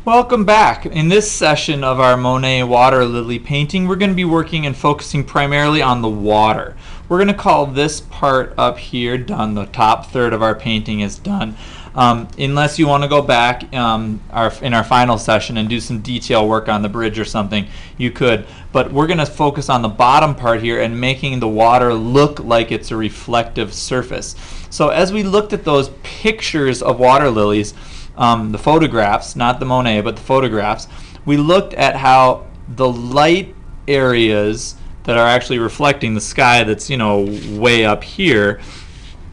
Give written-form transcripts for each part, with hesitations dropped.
Welcome back. In this session of our Monet water lily painting, we're going to be working and focusing primarily on the water. We're going to call this part up here done. The top third of our painting is done. Unless you want to go back in our final session and do some detail work on the bridge or something, you could. But we're going to focus on the bottom part here and making the water look like it's a reflective surface. So as we looked at those pictures of water lilies, the photographs, not the Monet, but the photographs, we looked at how the light areas that are actually reflecting the sky that's, way up here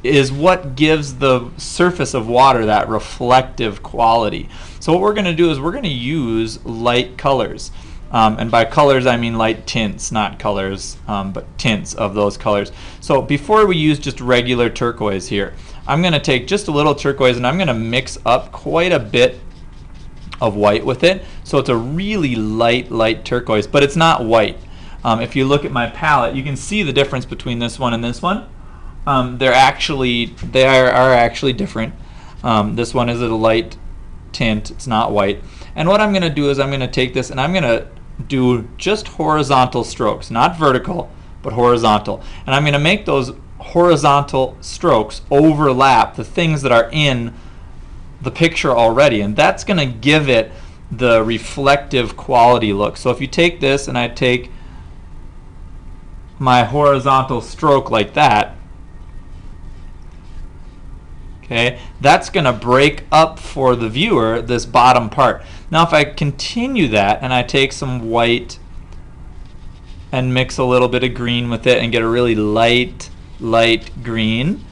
is what gives the surface of water that reflective quality. So what we're going to do is we're going to use light colors. And by colors I mean light tints, not colors, but tints of those colors. So before we use just regular turquoise here, I'm going to take just a little turquoise and I'm going to mix up quite a bit of white with it. So it's a really light turquoise, but it's not white. If you look at my palette, you can see the difference between this one and this one. They are actually different. This one is a light tint, it's not white. And what I'm going to do is I'm going to take this and I'm going to do just horizontal strokes, not vertical, but horizontal. And I'm going to make those horizontal strokes overlap the things that are in the picture already, and that's going to give it the reflective quality look. So if you take this and I take my horizontal stroke like that, okay, that's going to break up for the viewer this bottom part. Now if I continue that and I take some white and mix a little bit of green with it and get a really light green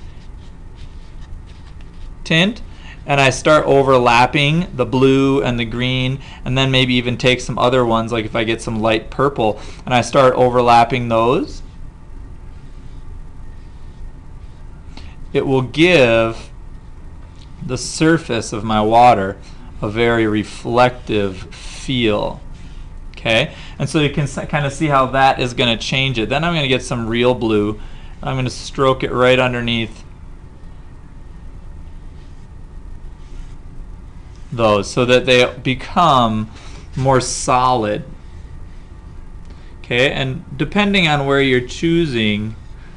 tint, and I start overlapping the blue and the green, and then maybe even take some other ones, like if I get some light purple and I start overlapping those, it will give the surface of my water a very reflective feel. Okay, and so you can kind of see how that is going to change it. Then I'm going to get some real blue. I'm going to stroke it right underneath those so that they become more solid. Okay, and depending on where you're choosing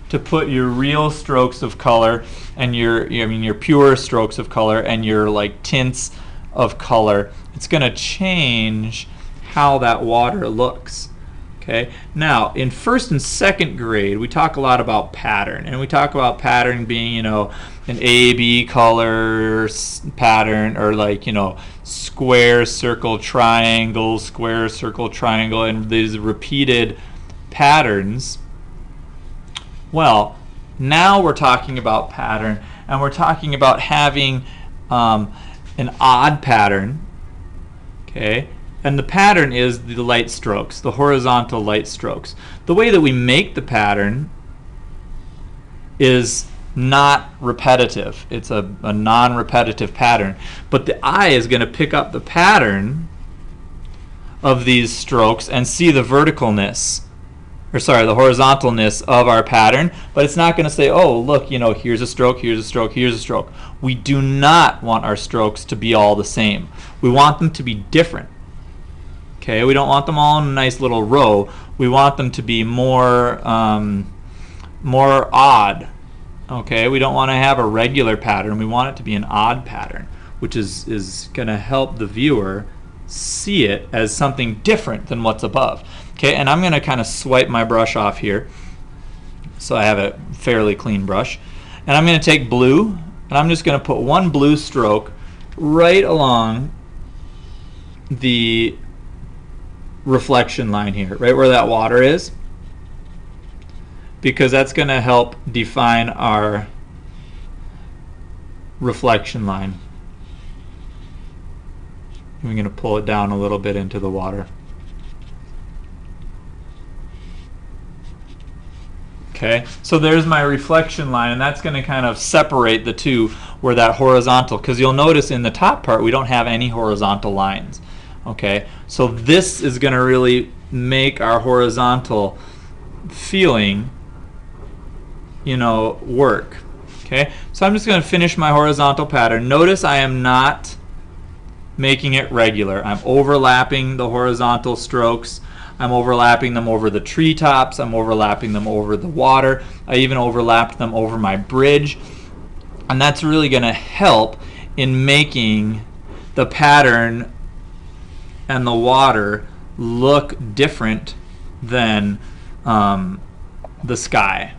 to put your real strokes of color and your pure strokes of color and your like tints of color, it's going to change how that water looks. Okay. Now, in first and second grade, we talk a lot about pattern, and we talk about pattern being, an A-B color pattern, or like, square, circle, triangle, square, circle, triangle, and these repeated patterns. Well, now we're talking about pattern, and we're talking about having an odd pattern. Okay. And the pattern is the light strokes, the horizontal light strokes. The way that we make the pattern is not repetitive. It's a non-repetitive pattern. But the eye is going to pick up the pattern of these strokes and see the verticalness, the horizontalness of our pattern, but it's not going to say, oh, look, here's a stroke, here's a stroke, here's a stroke. We do not want our strokes to be all the same. We want them to be different. Okay, we don't want them all in a nice little row. We want them to be more odd. Okay, we don't want to have a regular pattern. We want it to be an odd pattern, which is going to help the viewer see it as something different than what's above. Okay, and I'm going to kind of swipe my brush off here so I have a fairly clean brush. And I'm going to take blue, and I'm just going to put one blue stroke right along the reflection line here, right where that water is, because that's going to help define our reflection line. I'm going to pull it down a little bit into the water. Okay, so there's my reflection line, and that's going to kind of separate the two where that horizontal, because you'll notice in the top part we don't have any horizontal lines. Okay, so this is going to really make our horizontal feeling, work. Okay, so I'm just going to finish my horizontal pattern. Notice I am not making it regular. I'm overlapping the horizontal strokes. I'm overlapping them over the treetops. I'm overlapping them over the water. I even overlapped them over my bridge. And that's really going to help in making the pattern and the water look different than the sky.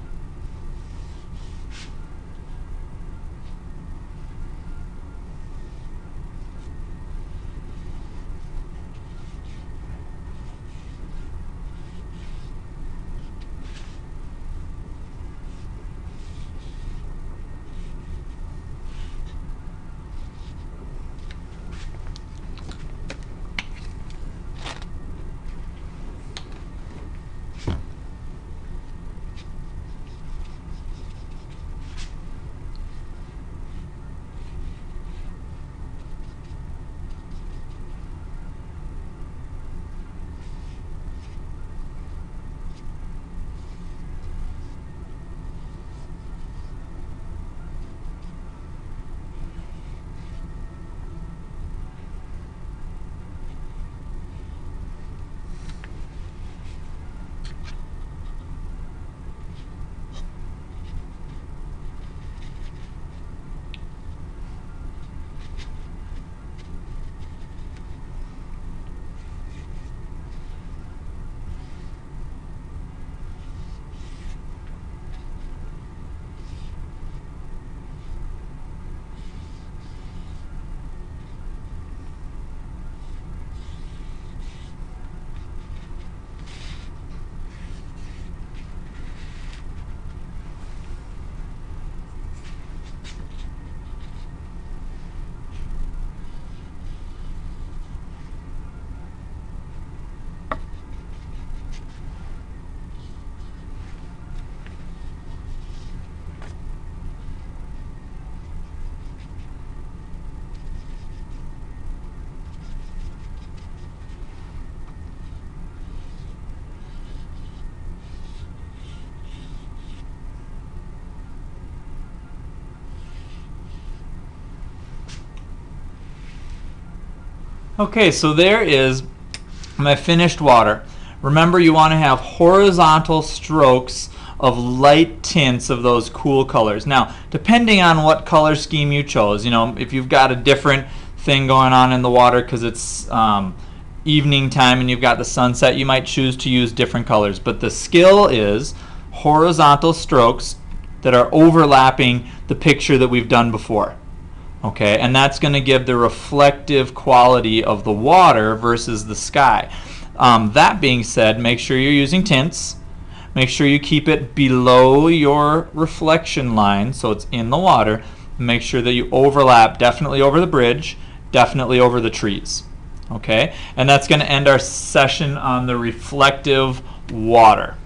Okay, so there is my finished water. Remember, you want to have horizontal strokes of light tints of those cool colors. Now, depending on what color scheme you chose, if you've got a different thing going on in the water because it's evening time and you've got the sunset, you might choose to use different colors. But the skill is horizontal strokes that are overlapping the picture that we've done before. Okay, and that's going to give the reflective quality of the water versus the sky. That being said, make sure you're using tints. Make sure you keep it below your reflection line so it's in the water. Make sure that you overlap definitely over the bridge, definitely over the trees. Okay, and that's going to end our session on the reflective water.